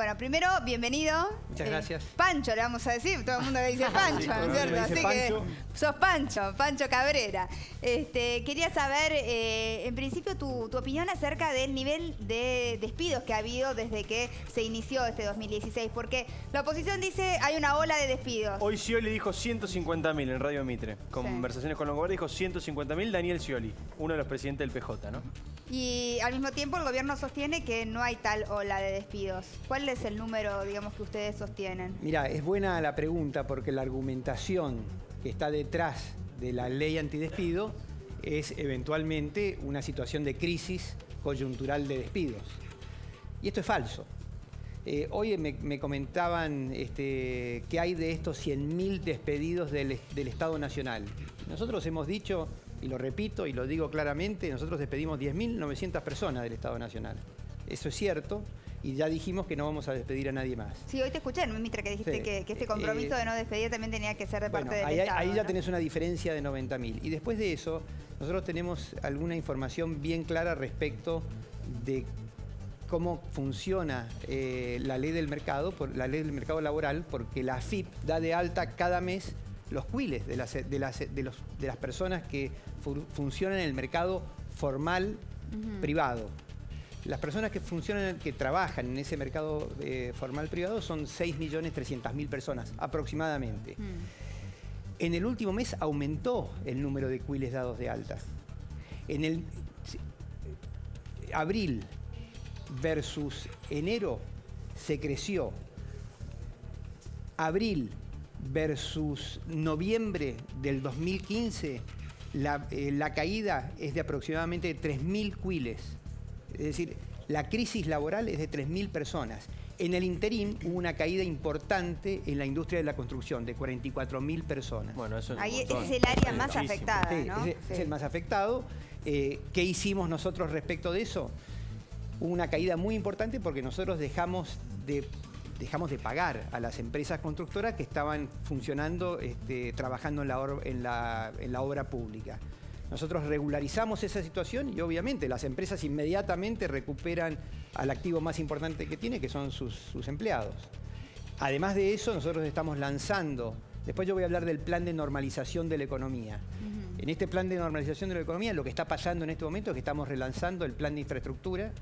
Bueno, primero, bienvenido. Muchas gracias. Pancho, le vamos a decir. Todo el mundo le dice Pancho, Sí, ¿no es cierto? Así Pancho. que sos Pancho Cabrera. Quería saber, en principio, tu opinión acerca del nivel de despidos que ha habido desde que se inició este 2016. Porque la oposición dice hay una ola de despidos. Hoy Scioli dijo 150.000 en Radio Mitre. Conversaciones con Longobardi dijo 150.000 Daniel Scioli, uno de los presidentes del PJ, ¿no? Y al mismo tiempo el gobierno sostiene que no hay tal ola de despidos. ¿Cuál es el número, digamos, que ustedes sostienen? Mira, es buena la pregunta porque la argumentación que está detrás de la ley antidespido es eventualmente una situación de crisis coyuntural de despidos. Y esto es falso. Hoy me comentaban que hay de estos 100.000 despedidos del Estado Nacional. Nosotros hemos dicho, y lo repito y lo digo claramente, nosotros despedimos 10.900 personas del Estado Nacional. Eso es cierto, y ya dijimos que no vamos a despedir a nadie más. Sí, hoy te escuché, Mitre, que dijiste Sí. que este compromiso de no despedir también tenía que ser de parte del Estado. Ahí ya ¿no? tenés una diferencia de 90.000. Y después de eso, nosotros tenemos alguna información bien clara respecto de cómo funciona la ley del mercado, la ley del mercado laboral, porque la AFIP da de alta cada mes los cuiles de las personas que funcionan en el mercado formal privado. Las personas que trabajan en ese mercado formal privado son 6.300.000 personas aproximadamente. En el último mes aumentó el número de cuiles dados de alta. En el abril versus enero se creció. Abril versus noviembre del 2015, la caída es de aproximadamente 3.000 cuiles. Es decir, la crisis laboral es de 3.000 personas. En el interín hubo una caída importante en la industria de la construcción, de 44.000 personas. Bueno, eso es Ahí un montón. ese es el área más Muchísimo. afectada, Sí, ¿no? es el más afectado. ¿Qué hicimos nosotros respecto de eso? Hubo una caída muy importante porque nosotros dejamos de pagar a las empresas constructoras que estaban funcionando, trabajando en la obra pública. Nosotros regularizamos esa situación y obviamente las empresas inmediatamente recuperan al activo más importante que tiene, que son sus empleados. Además de eso, nosotros estamos lanzando, después yo voy a hablar del plan de normalización de la economía. En este plan de normalización de la economía, lo que está pasando en este momento es que estamos relanzando el plan de infraestructura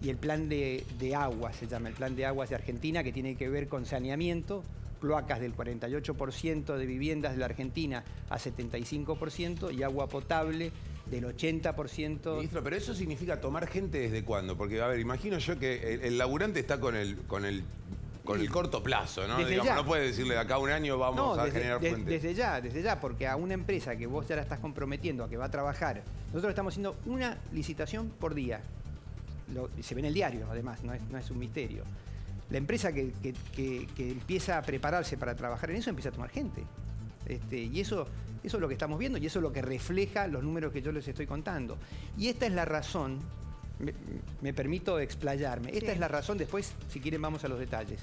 y el plan de aguas, se llama el plan de aguas de Argentina, que tiene que ver con saneamiento, cloacas del 48% de viviendas de la Argentina a 75% y agua potable del 80%. Ministro, pero eso significa tomar gente ¿desde cuándo? Porque, a ver, imagino yo que el laburante está con el corto plazo, ¿no? Digamos, no puede decirle de acá a un año vamos a generar fuentes. Desde ya, porque a una empresa que vos ya la estás comprometiendo a que va a trabajar, nosotros estamos haciendo una licitación por día. Se ve en el diario, además, no es un misterio. La empresa que empieza a prepararse para trabajar en eso empieza a tomar gente. Y eso es lo que estamos viendo y eso es lo que refleja los números que yo les estoy contando. Y esta es la razón, me permito explayarme, esta es la razón, después si quieren vamos a los detalles.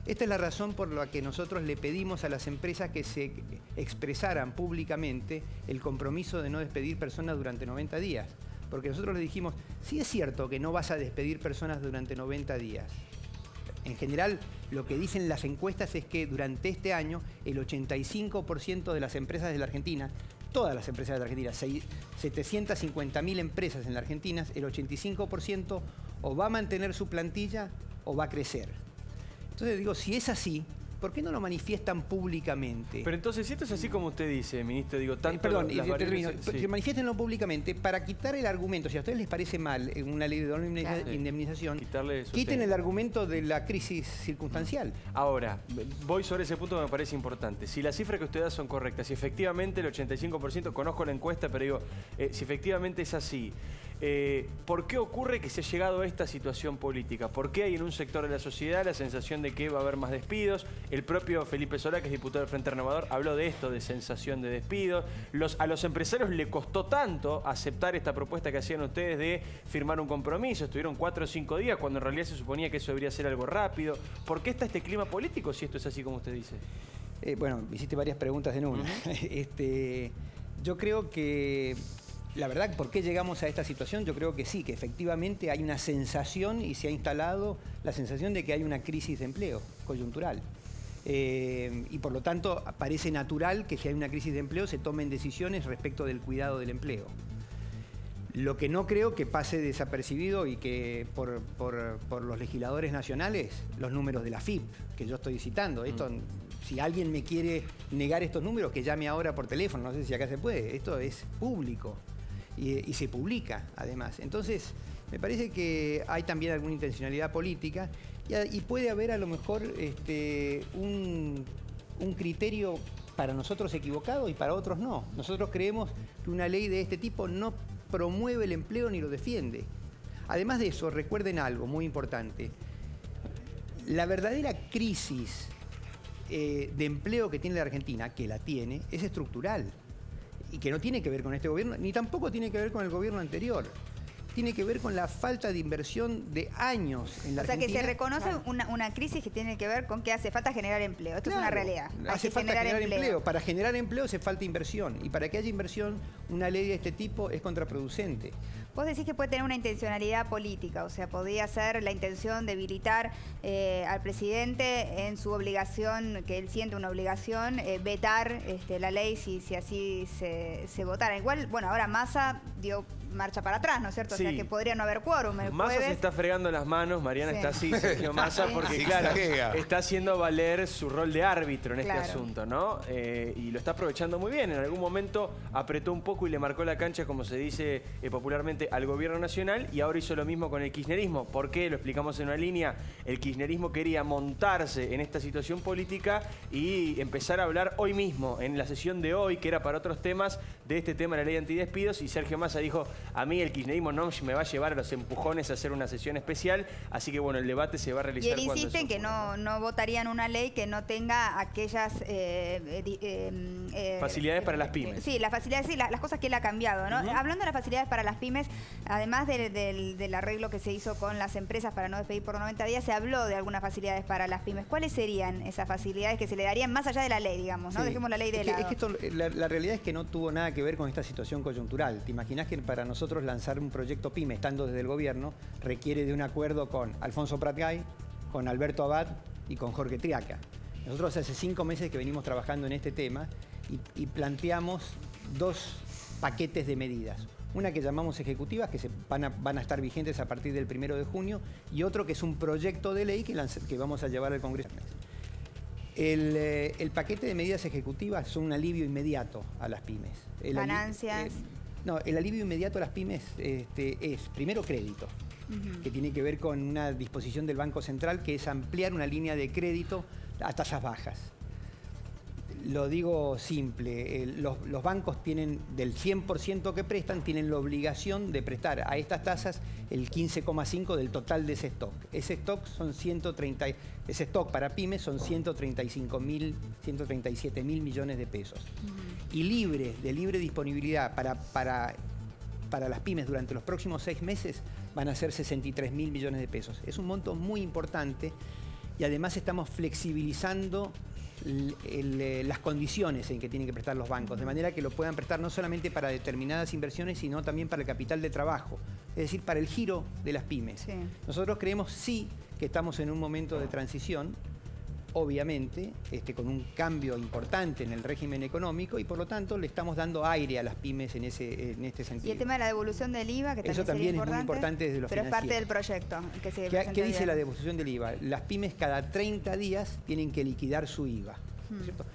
Esta es la razón por la que nosotros le pedimos a las empresas que se expresaran públicamente el compromiso de no despedir personas durante 90 días. Porque nosotros les dijimos, sí es cierto que no vas a despedir personas durante 90 días. En general, lo que dicen las encuestas es que durante este año el 85% de las empresas de la Argentina, todas las empresas de la Argentina, 750.000 empresas en la Argentina, el 85% o va a mantener su plantilla o va a crecer. Entonces digo, si es así, ¿por qué no lo manifiestan públicamente? Pero entonces, si esto es así como usted dice, ministro, digo, tanto Perdón, las termino. variables... Que manifiéstenlo públicamente para quitar el argumento. Si a ustedes les parece mal en una ley de indemnización, quiten el argumento de la crisis circunstancial. Ahora, voy sobre ese punto que me parece importante. Si las cifras que usted da son correctas, si efectivamente el 85%, conozco la encuesta, pero digo, si efectivamente es así, ¿por qué ocurre que se ha llegado a esta situación política? ¿Por qué hay en un sector de la sociedad la sensación de que va a haber más despidos? El propio Felipe Solá, que es diputado del Frente Renovador, habló de esto, de sensación de despidos. A los empresarios le costó tanto aceptar esta propuesta que hacían ustedes de firmar un compromiso. Estuvieron 4 o 5 días cuando en realidad se suponía que eso debería ser algo rápido. ¿Por qué está este clima político si esto es así como usted dice? Bueno, hiciste varias preguntas en una. Yo creo que la verdad, ¿por qué llegamos a esta situación? Yo creo que sí, que efectivamente hay una sensación y se ha instalado la sensación de que hay una crisis de empleo coyuntural. Y por lo tanto parece natural que si hay una crisis de empleo se tomen decisiones respecto del cuidado del empleo. Lo que no creo que pase desapercibido y que por los legisladores nacionales, los números de la AFIP, que yo estoy citando. Esto, si alguien me quiere negar estos números, que llame ahora por teléfono, no sé si acá se puede. Esto es público y se publica además. Entonces, me parece que hay también alguna intencionalidad política y puede haber a lo mejor un criterio para nosotros equivocado y para otros no. Nosotros creemos que una ley de este tipo no promueve el empleo ni lo defiende. Además de eso, recuerden algo muy importante. La verdadera crisis de empleo que tiene la Argentina, que la tiene, es estructural y que no tiene que ver con este gobierno, ni tampoco tiene que ver con el gobierno anterior. Tiene que ver con la falta de inversión de años en la Argentina. O sea, que se reconoce una crisis que tiene que ver con que hace falta generar empleo. Esto es una realidad. Hace falta generar empleo. Para generar empleo hace falta inversión. Y para que haya inversión, una ley de este tipo es contraproducente. Vos decís que puede tener una intencionalidad política, o sea, podría ser la intención de debilitar al presidente en su obligación, que él siente una obligación, vetar la ley si así se votara. Igual, bueno, ahora Massa dio marcha para atrás, ¿no es cierto? Sí. O sea, que podría no haber quórum. Massa se está fregando las manos, Mariana está así, Sergio Massa, porque claro, está haciendo valer su rol de árbitro en este asunto, ¿no? Y lo está aprovechando muy bien. En algún momento apretó un poco y le marcó la cancha, como se dice popularmente, al gobierno nacional, y ahora hizo lo mismo con el kirchnerismo. ¿Por qué? Lo explicamos en una línea. El kirchnerismo quería montarse en esta situación política y empezar a hablar hoy mismo, en la sesión de hoy, que era para otros temas, de este tema de la ley antidespidos, y Sergio Massa dijo: a mí el kirchnerismo no me va a llevar a los empujones a hacer una sesión especial, así que bueno, el debate se va a realizar. Y él insiste en que no votarían una ley que no tenga aquellas facilidades para las pymes. Sí, las facilidades, sí, las cosas que él ha cambiado, ¿no? Hablando de las facilidades para las pymes, además del arreglo que se hizo con las empresas para no despedir por 90 días, se habló de algunas facilidades para las pymes. ¿Cuáles serían esas facilidades que se le darían más allá de la ley, digamos, ¿no? Sí. Dejemos la ley de lado. Es que esto, la realidad es que no tuvo nada que ver con esta situación coyuntural. ¿Te imaginas que para nosotros lanzar un proyecto PYME estando desde el gobierno requiere de un acuerdo con Alfonso Pratgay, con Alberto Abad y con Jorge Triaca? Nosotros hace 5 meses que venimos trabajando en este tema y planteamos 2 paquetes de medidas. Una que llamamos ejecutivas, que van a estar vigentes a partir del 1 de junio, y otro que es un proyecto de ley que vamos a llevar al Congreso. El paquete de medidas ejecutivas son un alivio inmediato a las pymes. Ganancias. No, el alivio inmediato a las pymes es primero crédito, que tiene que ver con una disposición del Banco Central, que es ampliar una línea de crédito a tasas bajas. Lo digo simple, los bancos tienen, del 100% que prestan, tienen la obligación de prestar a estas tasas el 15,5% del total de ese stock. Ese stock para pymes son 137 mil millones de pesos. Y de libre disponibilidad para las pymes durante los próximos 6 meses van a ser 63 mil millones de pesos. Es un monto muy importante y además estamos flexibilizando las condiciones en que tienen que prestar los bancos, de manera que lo puedan prestar no solamente para determinadas inversiones, sino también para el capital de trabajo, es decir, para el giro de las pymes. Sí. Nosotros creemos sí que estamos en un momento de transición, obviamente, con un cambio importante en el régimen económico, y por lo tanto le estamos dando aire a las pymes en este sentido. Y el tema de la devolución del IVA, que eso también es muy importante desde lo financiero. Pero es parte del proyecto. ¿Qué dice la devolución del IVA? Las pymes cada 30 días tienen que liquidar su IVA. ¿Cierto?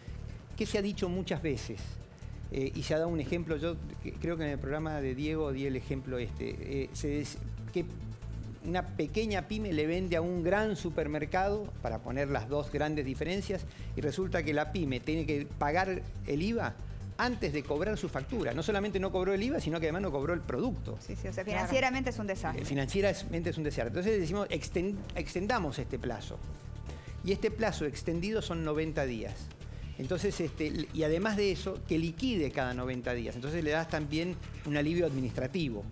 ¿Qué se ha dicho muchas veces? Y se ha dado un ejemplo, yo creo que en el programa de Diego di el ejemplo que una pequeña pyme le vende a un gran supermercado, para poner las 2 grandes diferencias, y resulta que la pyme tiene que pagar el IVA antes de cobrar su factura. No solamente no cobró el IVA, sino que además no cobró el producto. Sí, o sea, financieramente es un desastre. Financieramente es un desastre. Entonces decimos, extendamos este plazo. Y este plazo extendido son 90 días. Entonces, y además de eso, que liquide cada 90 días. Entonces le das también un alivio administrativo.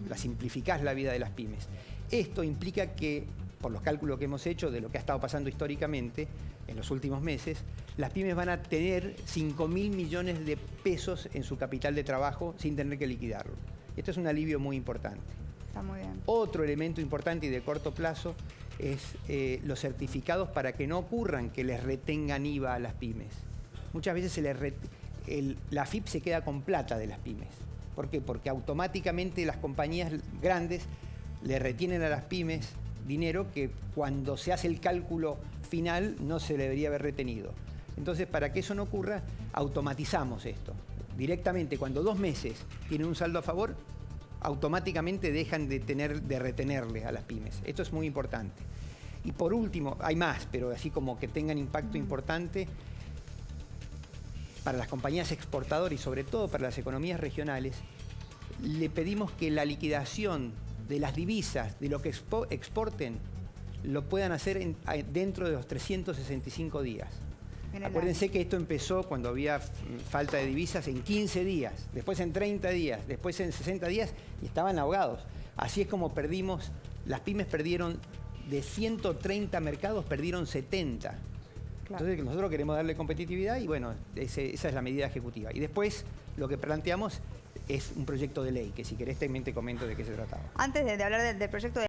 La simplificás la vida de las pymes. Esto implica que, por los cálculos que hemos hecho de lo que ha estado pasando históricamente en los últimos meses, las pymes van a tener 5.000 millones de pesos en su capital de trabajo sin tener que liquidarlo. Esto es un alivio muy importante. Está muy bien. Otro elemento importante y de corto plazo es los certificados para que no ocurran que les retengan IVA a las pymes. Muchas veces la AFIP se queda con plata de las pymes. ¿Por qué? Porque automáticamente las compañías grandes le retienen a las pymes dinero que cuando se hace el cálculo final no se le debería haber retenido. Entonces, para que eso no ocurra, automatizamos esto. Directamente, cuando 2 meses tienen un saldo a favor, automáticamente dejan de retenerle a las pymes. Esto es muy importante. Y por último, hay más, pero así como que tengan impacto importante, para las compañías exportadoras y sobre todo para las economías regionales, le pedimos que la liquidación de las divisas, de lo que exporten, lo puedan hacer dentro de los 365 días. Acuérdense que esto empezó cuando había falta de divisas en 15 días, después en 30 días, después en 60 días y estaban ahogados. Así es como perdimos, las pymes perdieron, de 130 mercados perdieron 70. Claro. Entonces nosotros queremos darle competitividad y bueno, esa es la medida ejecutiva. Y después lo que planteamos es un proyecto de ley, que si querés también te comento de qué se trataba. Antes de hablar del proyecto de